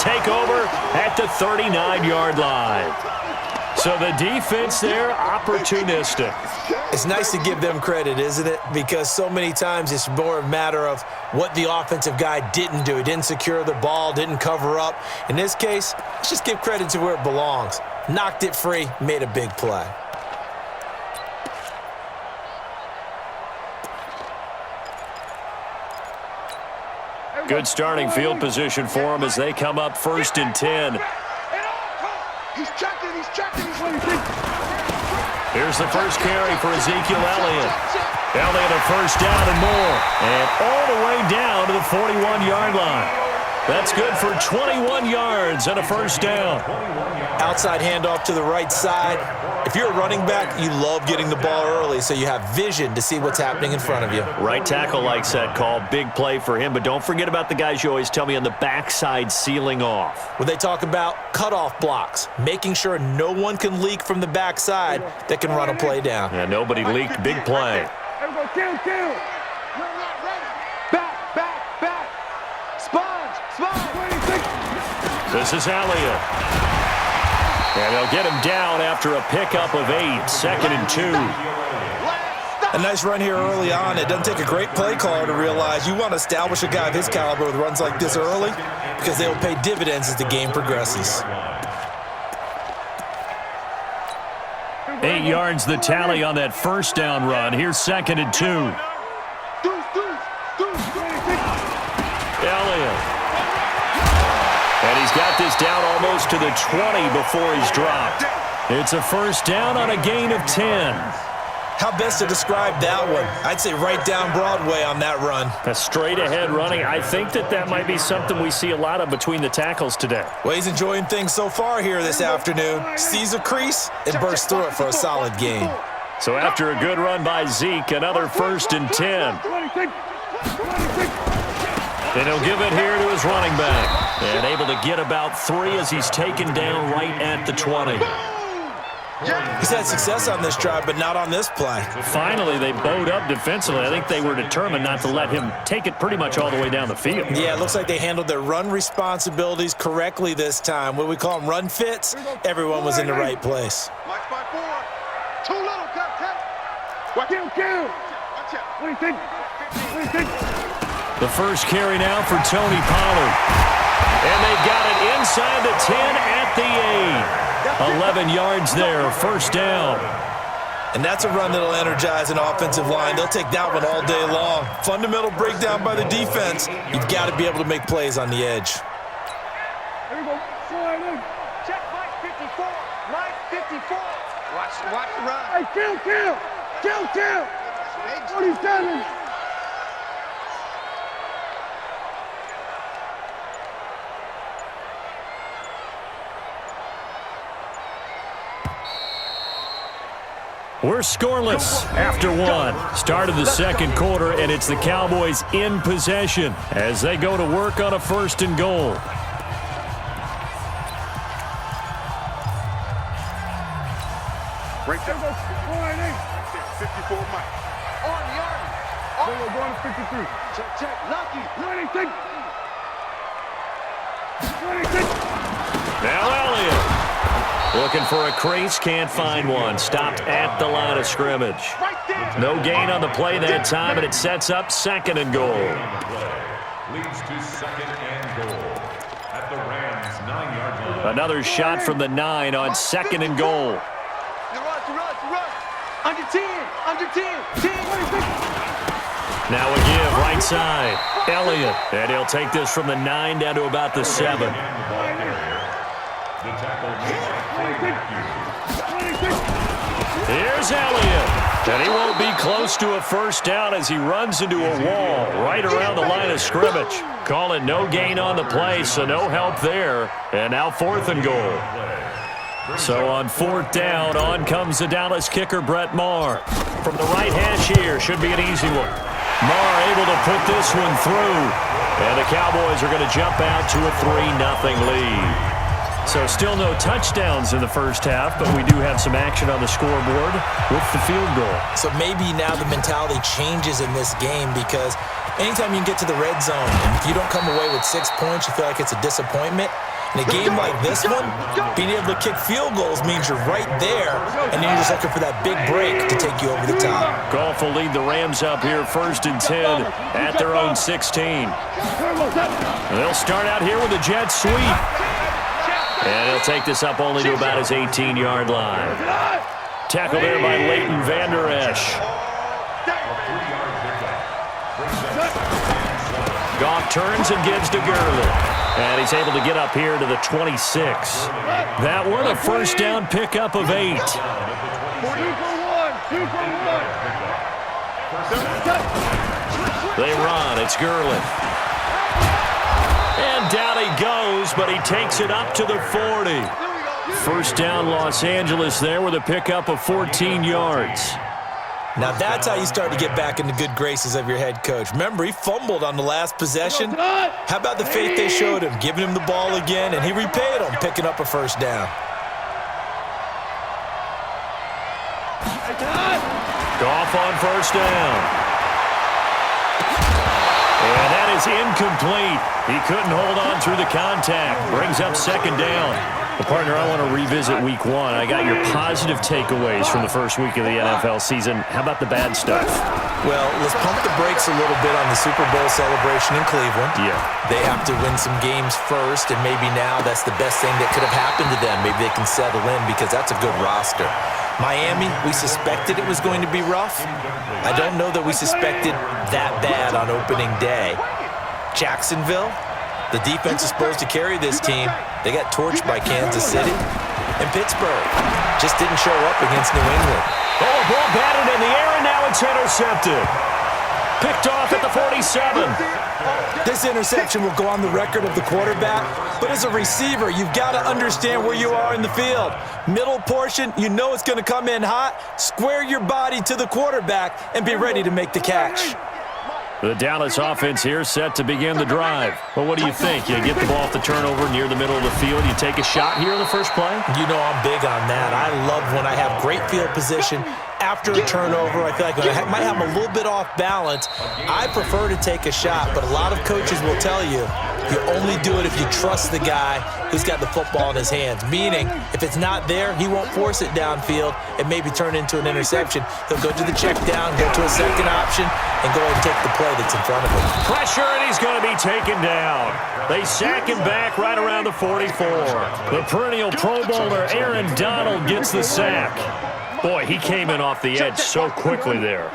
take over at the 39-yard line. So the defense there, opportunistic. It's nice to give them credit, isn't it? Because so many times it's more a matter of what the offensive guy didn't do. He didn't secure the ball, didn't cover up. In this case, let's just give credit to where it belongs. Knocked it free, made a big play. Good starting field position for them as they come up 1st and 10. He's checking. Here's the first carry for Ezekiel Elliott. Elliott a first down and more. And all the way down to the 41-yard line. That's good for 21 yards and a first down. Outside handoff to the right side. If you're a running back, you love getting the ball early so you have vision to see what's happening in front of you. Right tackle likes that call. Big play for him. But don't forget about the guys you always tell me on the backside sealing off. When they talk about cutoff blocks, making sure no one can leak from the backside that can run a play down. Yeah, nobody leaked. Big play. Kill. Back. Sponge. This is Elliott. And they'll get him down after a pickup of 8, 2nd and 2. A nice run here early on. It doesn't take a great play caller to realize you want to establish a guy of his caliber with runs like this early because they will pay dividends as the game progresses. 8 yards the tally on that first down run. Here's 2nd and 2. Elliott. And he's got this down almost to the 20 before he's dropped. It's a first down on a gain of 10. How best to describe that one? I'd say right down Broadway on that run. A straight-ahead running. I think that might be something we see a lot of between the tackles today. Well, he's enjoying things so far here this afternoon. Sees a crease and bursts through it for a solid gain. So after a good run by Zeke, another 1st and 10. And he'll give it here to his running back. And able to get about 3 as he's taken down right at the 20. He's had success on this drive, but not on this play. Finally, they bowed up defensively. I think they were determined not to let him take it pretty much all the way down the field. Yeah, it looks like they handled their run responsibilities correctly this time. What we call them run fits, everyone was in the right place. Watch by 4. Too little, cut. Kill. What do you think? The first carry now for Tony Pollard. And they've got it inside the 10 at the 8. 11 yards there, first down. And that's a run that'll energize an offensive line. They'll take that one all day long. Fundamental breakdown by the defense. You've got to be able to make plays on the edge. Here we go. Slide in. Check Mike 54. Mike 54. Watch the run. Hey, kill. 47. We're scoreless after 1. Start of the second quarter, and it's the Cowboys in possession as they go to work on a 1st and goal. Right there. 54 Mike. We're going to 53. Check. Lucky. 26. Now Elliott. Looking for a crease, can't find one. Stopped at the line of scrimmage. No gain on the play that time, and it sets up 2nd and goal. Leads to 2nd and goal at the Rams' 9-yard line. Another shot from the 9 on 2nd and goal. Run. Under 10. Now a give, right side. Elliott, and he'll take this from the 9 down to about the 7. The tackle. Here's Elliott, and he won't be close to a first down as he runs into a wall right around the line of scrimmage. Call it no gain on the play, so no help there. And now 4th and goal. So on 4th down, on comes the Dallas kicker, Brett Maher. From the right hash here, should be an easy one. Maher able to put this one through, and the Cowboys are going to jump out to a 3-0 lead. So still no touchdowns in the first half, but we do have some action on the scoreboard with the field goal. So maybe now the mentality changes in this game because anytime you can get to the red zone, and if you don't come away with 6 points, you feel like it's a disappointment. In a game like this one, being able to kick field goals means you're right there, and then you're just looking for that big break to take you over the top. Goff will lead the Rams up here 1st and 10 at their own 16. They'll start out here with a jet sweep. And he'll take this up only to about his 18-yard line. Tackle there by Leighton Vander Esch. Goff turns and gives to Gurley. And he's able to get up here to the 26. That one, a first down pickup of 8. 2 for 1. 2 for 1. They run. It's Gurley. And down he goes, but he takes it up to the 40. First down, Los Angeles there with a pickup of 14 yards. Now that's how you start to get back in the good graces of your head coach. Remember, he fumbled on the last possession. How about the faith they showed him, giving him the ball again, and he repaid them, picking up a first down. Goff on first down. And that is incomplete. He couldn't hold on through the contact. Brings up second down. Well, partner, I want to revisit week 1. I got your positive takeaways from the first week of the NFL season. How about the bad stuff? Well, let's pump the brakes a little bit on the Super Bowl celebration in Cleveland. Yeah. They have to win some games first, and maybe now that's the best thing that could have happened to them. Maybe they can settle in because that's a good roster. Miami, we suspected it was going to be rough. I don't know that we suspected that bad on opening day. Jacksonville, the defense is supposed to carry this team. They got torched by Kansas City. And Pittsburgh just didn't show up against New England. Oh, a ball batted in the air, and now it's intercepted. Picked off at the 47. This interception will go on the record of the quarterback, but as a receiver, you've got to understand where you are in the field. Middle portion, you know it's going to come in hot. Square your body to the quarterback and be ready to make the catch. The Dallas offense here set to begin the drive. Well, what do you think? You get the ball off the turnover near the middle of the field. You take a shot here in the first play? You know I'm big on that. I love when I have great field position after a turnover. I feel like I might have a little bit off balance. I prefer to take a shot, but a lot of coaches will tell you you only do it if you trust the guy who's got the football in his hands. Meaning, if it's not there, he won't force it downfield and maybe turn into an interception. He'll go to the check down, go to a second option, and go ahead and take the play that's in front of him. Pressure, and he's going to be taken down. They sack him back right around the 44. The perennial Pro Bowler Aaron Donald gets the sack. Boy, he came in off the edge so quickly there.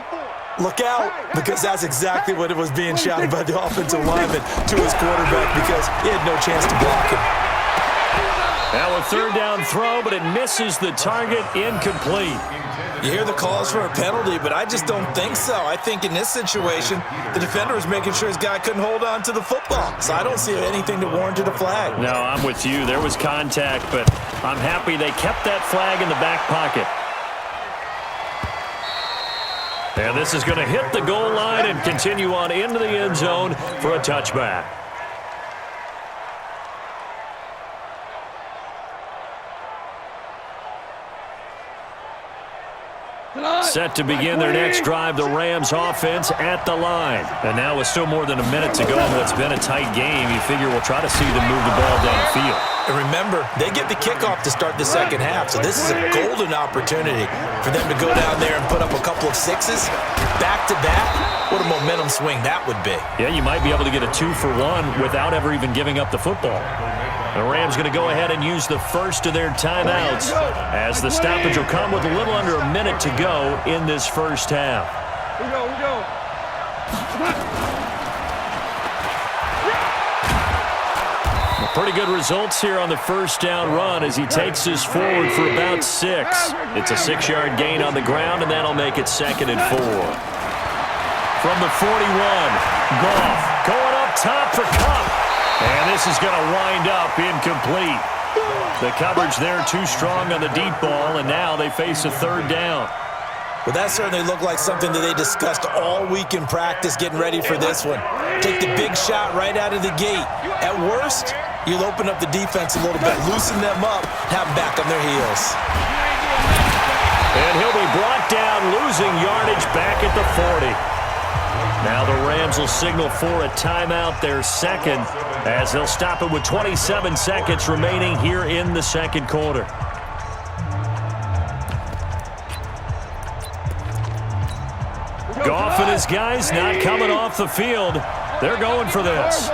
Look out, because that's exactly what it was being shouted by the offensive lineman to his quarterback because he had no chance to block him. Now a third down throw, but it misses the target, incomplete. You hear the calls for a penalty, but I just don't think so. I think in this situation, the defender was making sure his guy couldn't hold on to the football. So I don't see anything to warrant a flag. No, I'm with you. There was contact, but I'm happy they kept that flag in the back pocket. And this is going to hit the goal line and continue on into the end zone for a touchback. Set to begin their next drive, the Rams offense at the line. And now with still more than a minute to go in what's been a tight game, you figure we'll try to see them move the ball downfield. And remember, they get the kickoff to start the second half, so this is a golden opportunity for them to go down there and put up a couple of sixes back-to-back. What a momentum swing that would be. Yeah, you might be able to get a 2-for-1 without ever even giving up the football. The Rams going to go ahead and use the first of their timeouts as the stoppage will come with a little under a minute to go in this first half. We go. Pretty good results here on the first down run as he takes this forward for about 6. It's a 6-yard gain on the ground, and that'll make it 2nd and 4. From the 41, Goff going up top for Kupp. And this is going to wind up incomplete. The coverage there too strong on the deep ball, and now they face a third down. Well, that certainly looked like something that they discussed all week in practice getting ready for this one. Take the big shot right out of the gate. At worst, you'll open up the defense a little bit, loosen them up, have them back on their heels. And he'll be brought down, losing yardage back at the 40. Now the Rams will signal for a timeout, their second, as they'll stop it with 27 seconds remaining here in the second quarter. Goff and his guys not coming off the field. They're going for this.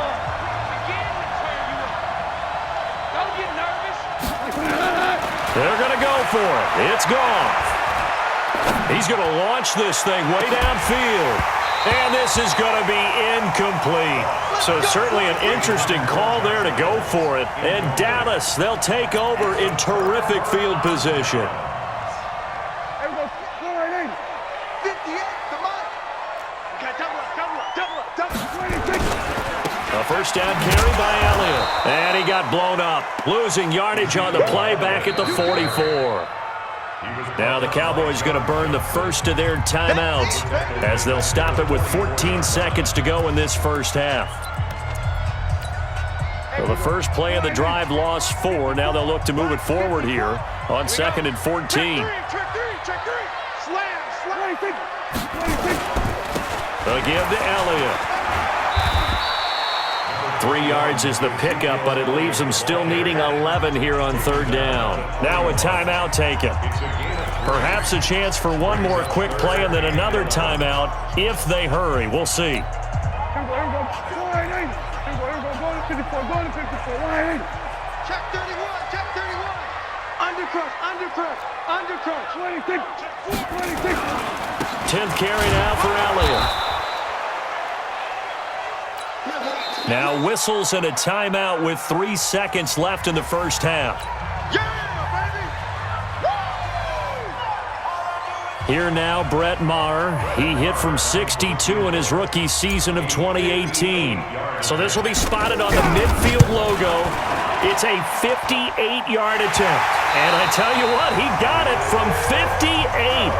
They're going to go for it. It's Goff. He's going to launch this thing way downfield. And this is going to be incomplete. So certainly an interesting call there to go for it. And Dallas, they'll take over in terrific field position. A first down carry by Elliott. And he got blown up. Losing yardage on the play back at the 44. Now the Cowboys going to burn the first of their timeouts as they'll stop it with 14 seconds to go in this first half. So the first play of the drive lost 4. Now they'll look to move it forward here on 2nd and 14. They'll give to Elliott. 3 yards is the pickup, but it leaves them still needing 11 here on 3rd down. Now a timeout taken. Perhaps a chance for one more quick play and then another timeout if they hurry. We'll see. Check 31, check 31. Undercrush. 26. 10th carry now for Elliott. Now whistles and a timeout with 3 seconds left in the first half. Here now, Brett Maher. He hit from 62 in his rookie season of 2018. So this will be spotted on the midfield logo. It's a 58-yard attempt. And I tell you what, he got it from 58.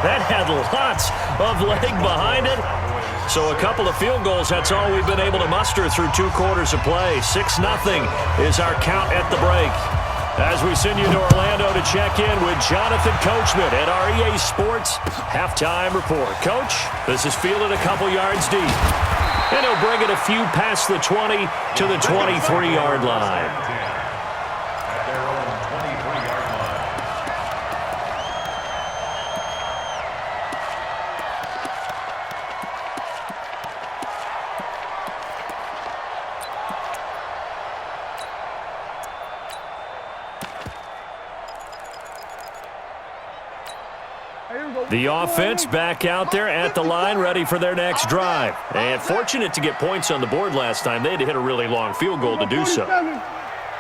That had lots of leg behind it. So a couple of field goals, that's all we've been able to muster through 2 quarters of play. 6-0 is our count at the break. As we send you to Orlando to check in with Jonathan Coachman at our EA Sports Halftime Report. Coach, this is fielded a couple yards deep. And he'll bring it a few past the 20 to the 23-yard line. The offense back out there at the line, ready for their next drive. And fortunate to get points on the board last time. They had to hit a really long field goal to do so.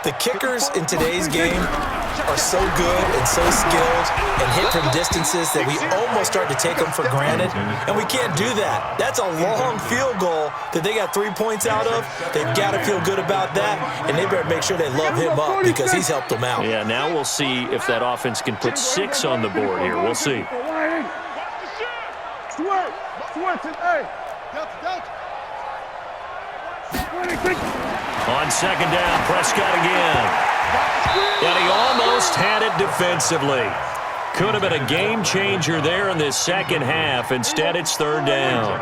The kickers in today's game are so good and so skilled and hit from distances that we almost start to take them for granted, and we can't do that. That's a long field goal that they got 3 points out of. They've got to feel good about that, and they better make sure they love him up because he's helped them out. Yeah, now we'll see if that offense can put 6 on the board here. We'll see. On 2nd down, Prescott again. And he almost had it defensively. Could have been a game changer there in this second half. Instead, it's 3rd down.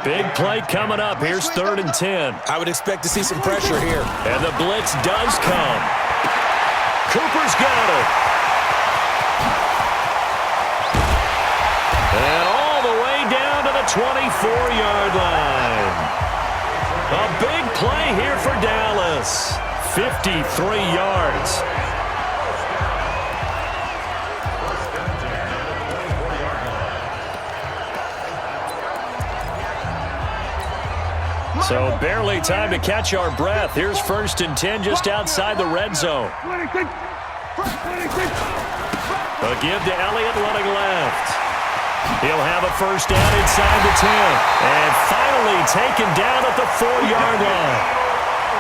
Big play coming up. Here's 3rd and 10. I would expect to see some pressure here. And the blitz does come. Cooper's got it. And all the way down to the 24-yard line. A big play here for Dallas. 53 yards. So barely time to catch our breath. Here's 1st and 10 just outside the red zone. A give to Elliott running left. He'll have a first down inside the 10. And finally taken down at the 4-yard line.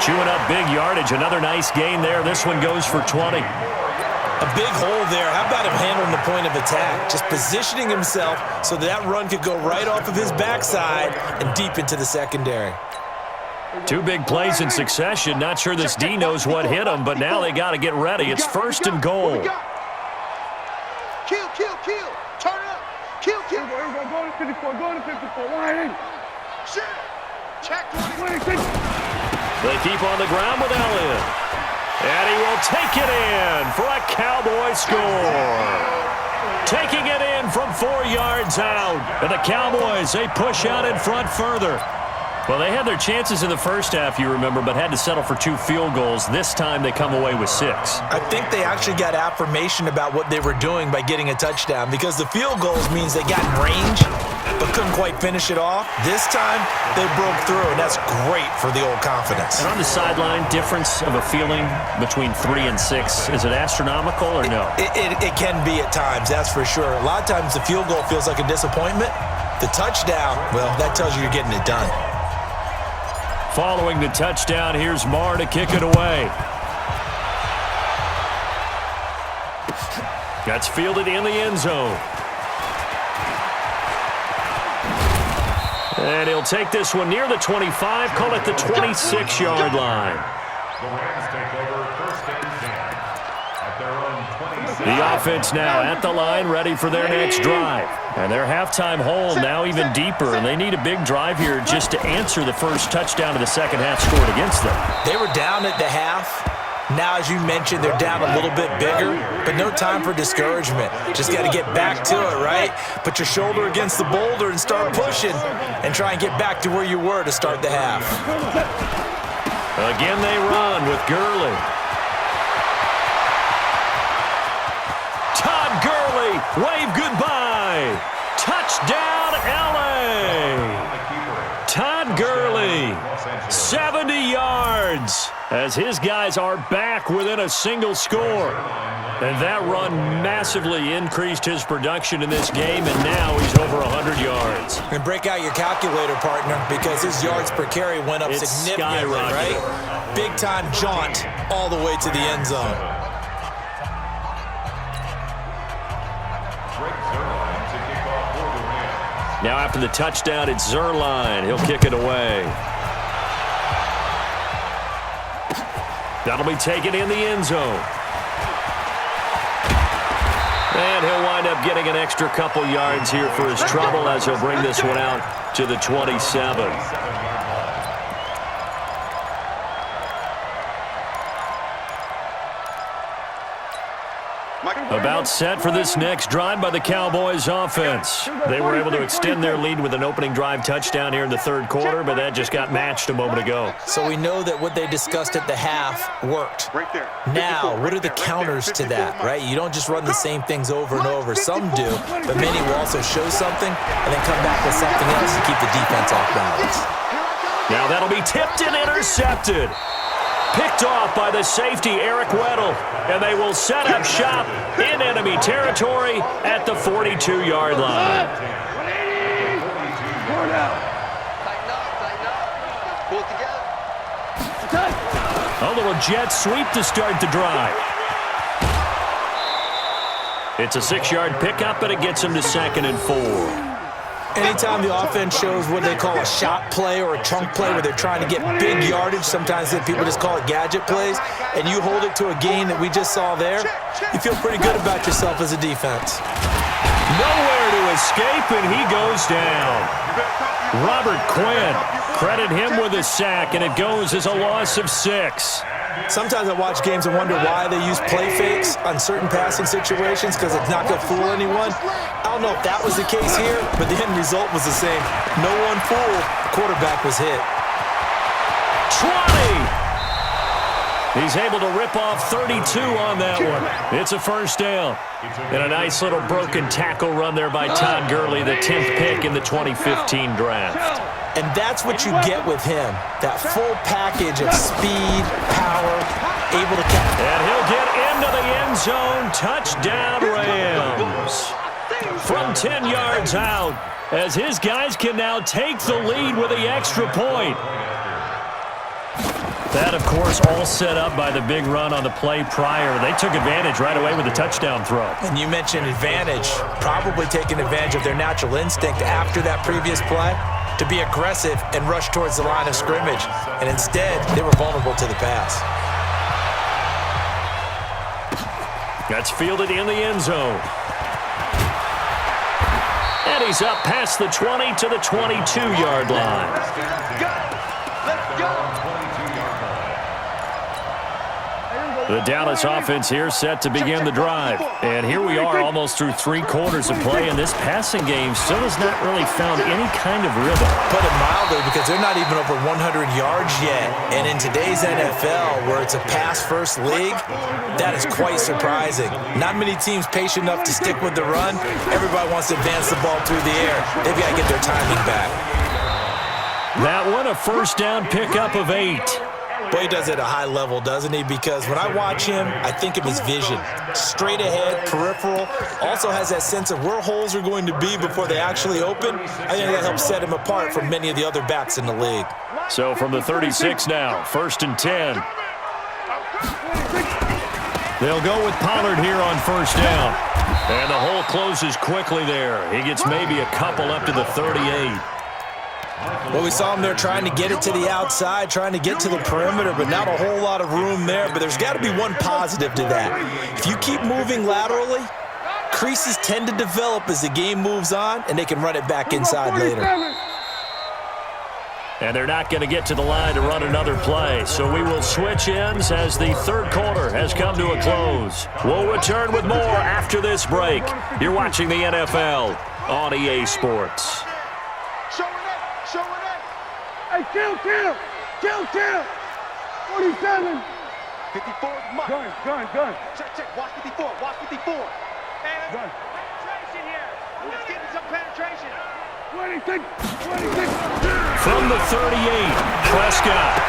Chewing up big yardage. Another nice gain there. This one goes for 20. A big hole there. How about him handling the point of attack? Just positioning himself so that run could go right off of his backside and deep into the secondary. 2 big plays in succession. Not sure this D knows what hit him, but now they got to get ready. It's 1st and goal. Kill. Turn up. Kill. Go to 54. Line in. Check 26. They keep on the ground with Elliott. And he will take it in for a Cowboy score. Taking it in from 4 yards out. And the Cowboys, they push out in front further. Well, they had their chances in the first half, you remember, but had to settle for 2 field goals. This time they come away with 6. I think they actually got affirmation about what they were doing by getting a touchdown, because the field goals means they got in range but couldn't quite finish it off. This time they broke through, and that's great for the old confidence. And on the sideline, difference of a feeling between 3 and 6, is it astronomical or no? It can be at times, that's for sure. A lot of times the field goal feels like a disappointment. The touchdown, well, that tells you you're getting it done. Following the touchdown, here's Marr to kick it away. That's fielded in the end zone. And he'll take this one near the 25, call it the 26-yard line. The Rams take over first and 10 at their own 27. The offense now at the line, ready for their next drive. And their halftime hole now even deeper, and they need a big drive here just to answer the first touchdown of the second half scored against them. They were down at the half. Now, as you mentioned, they're down a little bit bigger, but no time for discouragement. Just got to get back to it, right? Put your shoulder against the boulder and start pushing and try and get back to where you were to start the half. Again, they run with Gurley. Todd Gurley, wave goodbye. Touchdown, L.A. Todd Gurley, 70 yards, as his guys are back within a single score. And that run massively increased his production in this game, and now he's over 100 yards. And break out your calculator, partner, because his yards per carry went up It's significantly, skyrocketed. right? Big-time jaunt all the way to the end zone. Now after the touchdown, it's Zerline. He'll kick it away. That'll be taken in the end zone. And he'll wind up getting an extra couple yards here for his trouble as he'll bring this one out to the 27. About set for this next drive by the Cowboys offense. They were able to extend their lead with an opening drive touchdown here in the third quarter, but that just got matched a moment ago. So we know that what they discussed at the half worked. Now, what are the counters to that, right? You don't just run the same things over and over. Some do, but many will also show something and then come back with something else to keep the defense off balance. Now that'll be tipped and intercepted. Picked off by the safety, Eric Weddle, and they will set up shop in enemy territory at the 42-yard line. A little jet sweep to start the drive. It's a 6-yard pickup, but it gets him to 2nd and 4. Anytime the offense shows what they call a shot play or a chunk play where they're trying to get big yardage, sometimes people just call it gadget plays, and you hold it to a gain that we just saw there, you feel pretty good about yourself as a defense. Nowhere to escape, and he goes down. Robert Quinn, credit him with a sack, and it goes as a loss of 6. Sometimes I watch games and wonder why they use play fakes on certain passing situations, because it's not going to fool anyone. I don't know if that was the case here, but the end result was the same. No one fooled. The quarterback was hit. 20! He's able to rip off 32 on that one. It's a first down. And a nice little broken tackle run there by Todd Gurley, the 10th pick in the 2015 draft. And that's what you get with him, that full package of speed, power, able to catch. And he'll get into the end zone. Touchdown, Rams. From 10 yards out, as his guys can now take the lead with the extra point. That, of course, all set up by the big run on the play prior. They took advantage right away with the touchdown throw. And you mentioned advantage, probably taking advantage of their natural instinct after that previous play to be aggressive and rush towards the line of scrimmage. And instead, they were vulnerable to the pass. That's fielded in the end zone. And he's up past the 20 to the 22-yard line. Let's go. The Dallas offense here set to begin the drive. And here we are almost through 3 quarters of play, and this passing game still has not really found any kind of rhythm. Put it mildly, because they're not even over 100 yards yet. And in today's NFL, where it's a pass-first league, that is quite surprising. Not many teams patient enough to stick with the run. Everybody wants to advance the ball through the air. They've got to get their timing back. That one, a first down pickup of 8. Boy, he does it at a high level, doesn't he? Because when I watch him, I think of his vision. Straight ahead, peripheral. Also has that sense of where holes are going to be before they actually open. I think that helps set him apart from many of the other backs in the league. So from the 36 now, 1st and 10. They'll go with Pollard here on first down. And the hole closes quickly there. He gets maybe a couple up to the 38. Well, we saw him there trying to get it to the outside, trying to get to the perimeter, but not a whole lot of room there. But there's got to be one positive to that. If you keep moving laterally, creases tend to develop as the game moves on, and they can run it back inside later. And they're not going to get to the line to run another play. So we will switch ends as the third quarter has come to a close. We'll return with more after this break. You're watching the NFL on EA Sports. Hey, kill! 47. 54, Mike. Gun. Check. Watch 54. And Gun. penetration here. Let's get some penetration. 26. From the 38, Prescott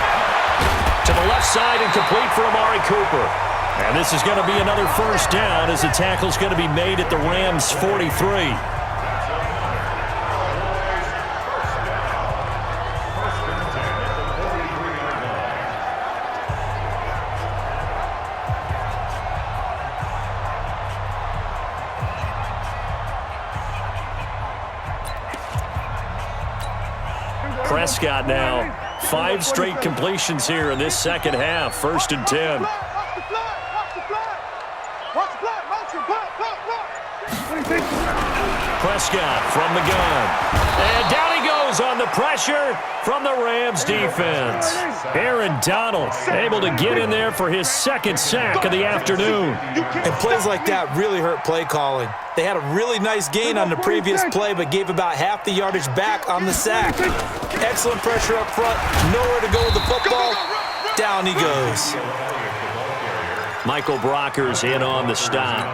to the left side and complete for Amari Cooper. And this is going to be another first down as the tackle's going to be made at the Rams' 43. Prescott now, 5 straight completions here in this second half, 1st and 10. Watch the blood. Prescott from the gun. And down he goes on the pressure from the Rams defense. Aaron Donald able to get in there for his 2nd sack of the afternoon. And plays like that really hurt play calling. They had a really nice gain on the previous play, but gave about half the yardage back on the sack. Excellent pressure up front. Nowhere to go with the football. Down he goes. Michael Brocker's in on the stop.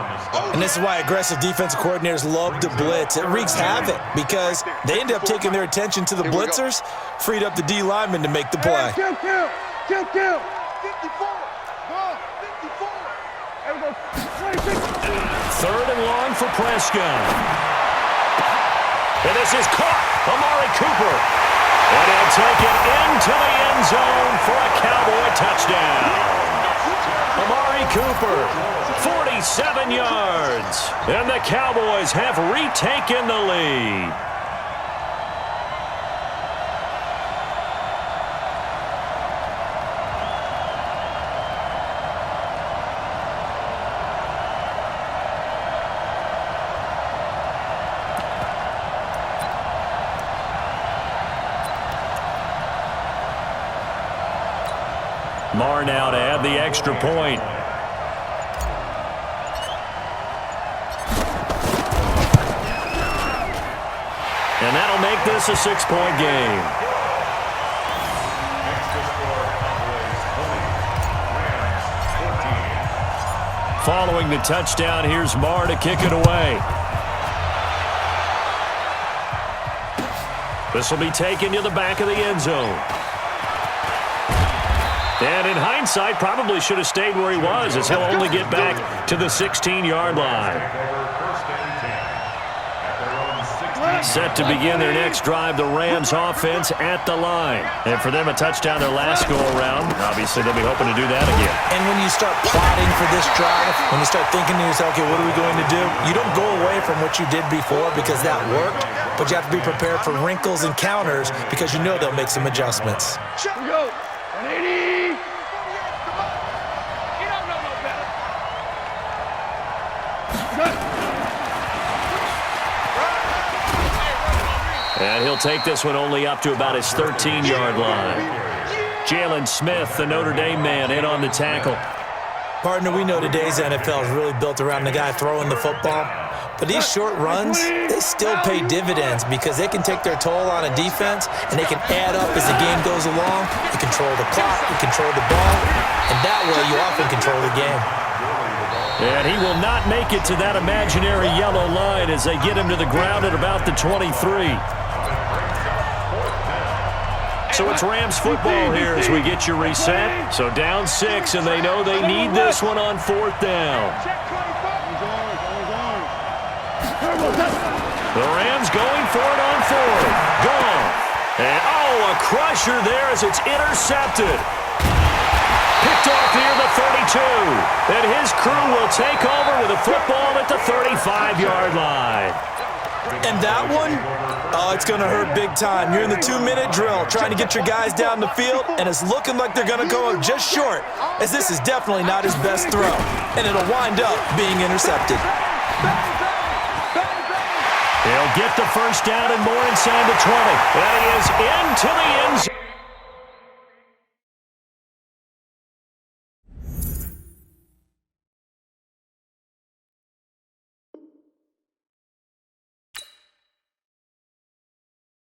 And this is why aggressive defensive coordinators love to blitz. It wreaks havoc because they end up taking their attention to the blitzers, freed up the D lineman to make the play. Kill. 54. Go. 54. There we go. 26. 3rd and long for Prescott. And this is caught. Amari Cooper. And he'll take it into the end zone for a Cowboy touchdown. Amari Cooper, 47 yards. And the Cowboys have retaken the lead. Marr now to add the extra point. And that'll make this a 6-point game. Following the touchdown, here's Marr to kick it away. This will be taken to the back of the end zone. And in hindsight, probably should have stayed where he was, as he'll only get back to the 16-yard line. Set to begin their next drive, the Rams offense at the line. And for them, a touchdown their last go-around. Obviously, they'll be hoping to do that again. And when you start plotting for this drive, when you start thinking to yourself, okay, what are we going to do? You don't go away from what you did before because that worked, but you have to be prepared for wrinkles and counters because you know they'll make some adjustments. Here we go. 180. You don't know no better. Good. And he'll take this one only up to about his 13-yard line. Jalen Smith, the Notre Dame man, in on the tackle. Partner, we know today's NFL is really built around the guy throwing the football. But these short runs, they still pay dividends because they can take their toll on a defense, and they can add up as the game goes along. You control the clock, you control the ball, and that way you often control the game. And he will not make it to that imaginary yellow line as they get him to the ground at about the 23. So it's Rams football here as we get you reset. So down 6, and they know they need this one on 4th down. The Rams going for it on 4th. Gone. And, a crusher there as it's intercepted. Picked off near the 32. And his crew will take over with a football at the 35-yard line. And that one, it's going to hurt big time. You're in the 2-minute drill trying to get your guys down the field, and it's looking like they're going to go up just short, as this is definitely not his best throw, and it'll wind up being intercepted. He'll get the first down and more inside the 20. And he is into the end zone.